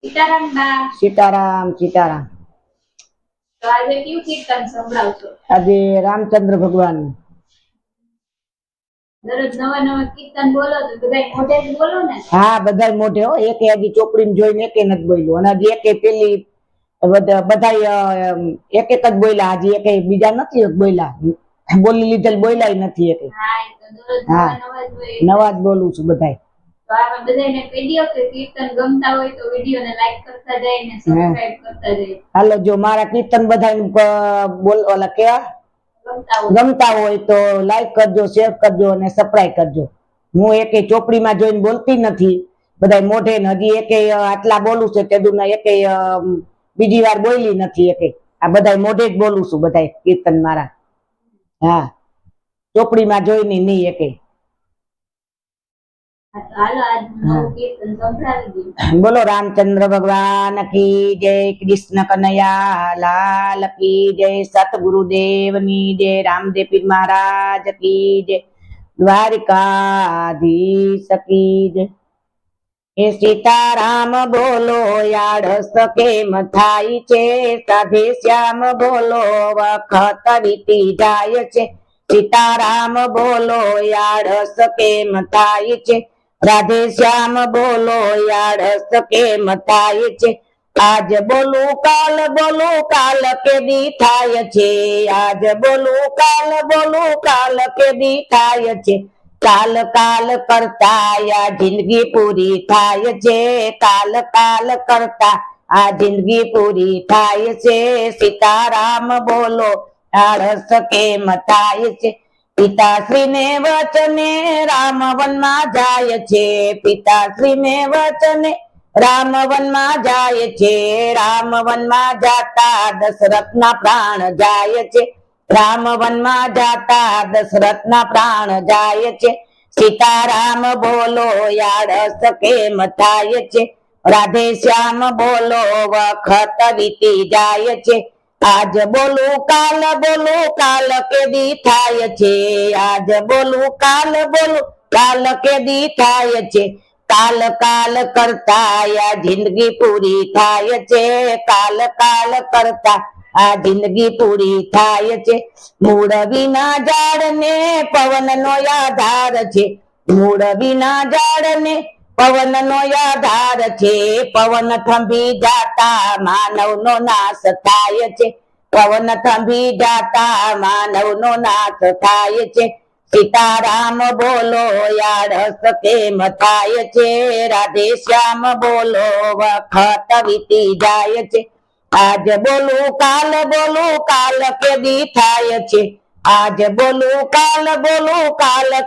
સીતારામ બા. સીતારામ સીતારામ. તો આજે કયું કીર્તન સંભળાવશો? આજે રામચંદ્ર ભગવાન. દરરોજ નવા નવા કીર્તન બોલો તો બધાય મોઢે જ બોલો ને? હા, બધાય મોઢે હો. એકે હજી ચોપડીને જોઈને એકે નથી બોલ્યો. અને હજી એકે પેલી બધાય એક એક જ બોલ્યા. હજી એકે બીજા નથી બોલ્યા. બોલી લીધેલ બોલ્યા નથી એકે. હા, એ તો દરરોજ હા, નવા જ હોય. નવા જ બોલું છું બધાય. તો આપણે બધાયને વિડિયો કે કીર્તન ગમતા હોય તો વિડિયોને લાઈક કરતા જાય ને સબસ્ક્રાઇબ કરતા જાય. હાલો, જો મારા કીર્તન બધાય બોલ ઓલા કેવા ગમતા હોય તો લાઈક કરજો, શેર કરજો અને સબસ્ક્રાઇબ કરજો. હું એકે ચોપડીમાં જોઈને બોલતી નથી. બધાય મોઢે ને હજી એકે આટલા બોલું છે તે દુના એકે બીજી વાર બોલી નથી એકે. આ બધાય મોઢે જ બોલું છું બધાય કીર્તન મારા. હા, ચોપડીમાં જોઈને નહીં એકે. હાલો, આજ નવું કીર્તન સંભળાવી દઈએ. બોલો રામચંદ્ર ભગવાન કી જય, કૃષ્ણ કનૈયા લાલ કી જય, સતગુરુદેવની જય, રામદેવ પીર મહારાજ કી જય, દ્વારિકાધીશ કી જય. એ સીતારામ બોલો આળસ કેમ થાય છે, સાધે શ્યામ બોલો વખત વીતી જાય છે. સીતારામ બોલો આળસ કેમ થાય છે, રાધે શ્યામ બોલો આળસ કેમ થાય છે. આજ બોલું કાલ કેદી થાય છે, આજ બોલું કાલ કેદી થાય છે. કાલ કાલ કરતા આ જિંદગી પૂરી થાય છે, કાલ કાલ કરતા આ જિંદગી પૂરી થાય છે. સીતારામ બોલો આળસ કેમ થાય છે. પિતાશ્રીને વચને રામ વનમાં જાય છે, પિતાશ્રીને વચને રામ વનમાં જાય છે. રામ વનમાં જાતા દશરથના પ્રાણ જાય છે, રામ વનમાં જાતા દશરથના પ્રાણ જાય છે. સીતારામ બોલો આળસ કેમ થાય છે, રાધે શ્યામ બોલો વખત વીતી જાય છે. આજ બોલું કાલ કેદી થાય છે, આજ બોલું કાલ કેદી થાય છે. કાલ કાલ કરતા આ જિંદગી પૂરી થાય છે, કાલ કાલ કરતા આ જિંદગી પૂરી થાય છે. મૂળ વિના ઝાડ ને પવન નો આધાર છે, મૂળ વિના ઝાડ ને પવન નો આધાર છે. પવન થંભી જાતા માનવ નો નાશ થાય છે, પવન થંભી જાતા માનવ નો નાશ થાય છે. સીતારામ બોલો આળસ કેમ થાય છે, રાધે શ્યામ બોલો વખત વીતી જાય છે. આજ બોલું કાલ કેદી થાય છે, આજ બોલું કાલ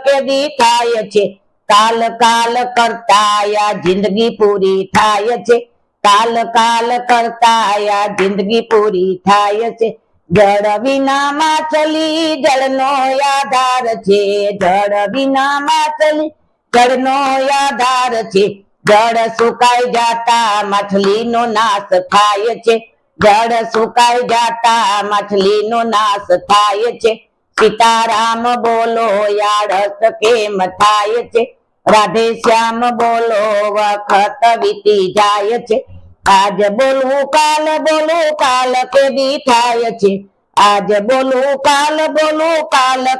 કેદી થાય છે. કાલ કાલ કરતા આ જિંદગી પૂરી થાય છે, કાલ કાલ કરતા આ જિંદગી પૂરી થાય છે. જળ વિના માછલી જળનો આધાર છે, જળ વિના માછલી જળનો આધાર છે. જળ સુકાઈ જાતા માછલીનો નાશ થાય છે, જળ સુકાઈ જાતા માછલીનો નાશ થાય છે. સીતારામ બોલો આળસ કેમ થાય છે, રાધે શ્યામ બોલો વખત વીતી જાય છે. આજ બોલું કાલ કેદી થાય છે, આજ બોલું કાલ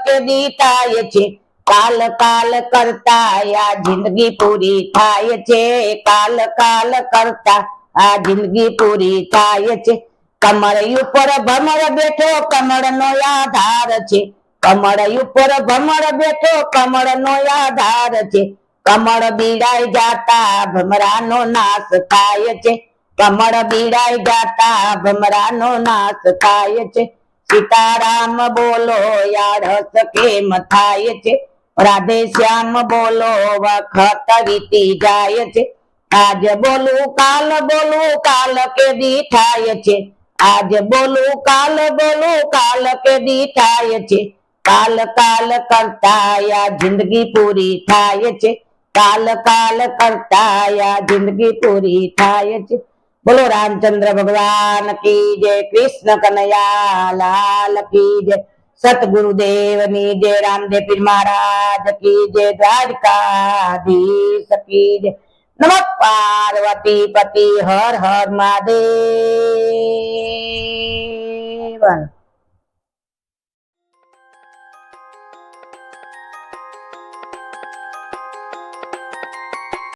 કેદી થાય છે. કાલ કાલ કરતા આ જિંદગી પૂરી થાય છે, કાલ કાલ કરતા આ જિંદગી પૂરી થાય છે. કમળ ઉપર ભમર બેઠો કમળ નો આધાર છે, કમળ ઉપર ભમર બેઠો કમળ નો આધાર છે. કમળ બીડાઈ જાતા ભમરાનો નાશ થાય છે, કમળ બીડાઈ જાતા ભમરાનો નાશ થાય છે. સીતારામ બોલો આળસ કેમ થાય છે, રાધે શ્યામ બોલો વખત વીતી જાય છે. આજ બોલું કાલ કેદી થાય છે, આજ બોલું કાલ કેદી થાય છે. કાલ કાલ કરતા આ જિંદગી પૂરી થાય છે, કાલ કાલ કરતા આ જિંદગી પૂરી થાય છે. બોલો રામચંદ્ર ભગવાન કી જય, કૃષ્ણ કનૈયા લાલ કી જય, સતગુરુદેવની જય, રામદેવ પીર મહારાજ કી જય, દ્વારકાધીશ કી જય. નમઃ પાર્વતી પતિ હર હર મહાદેવ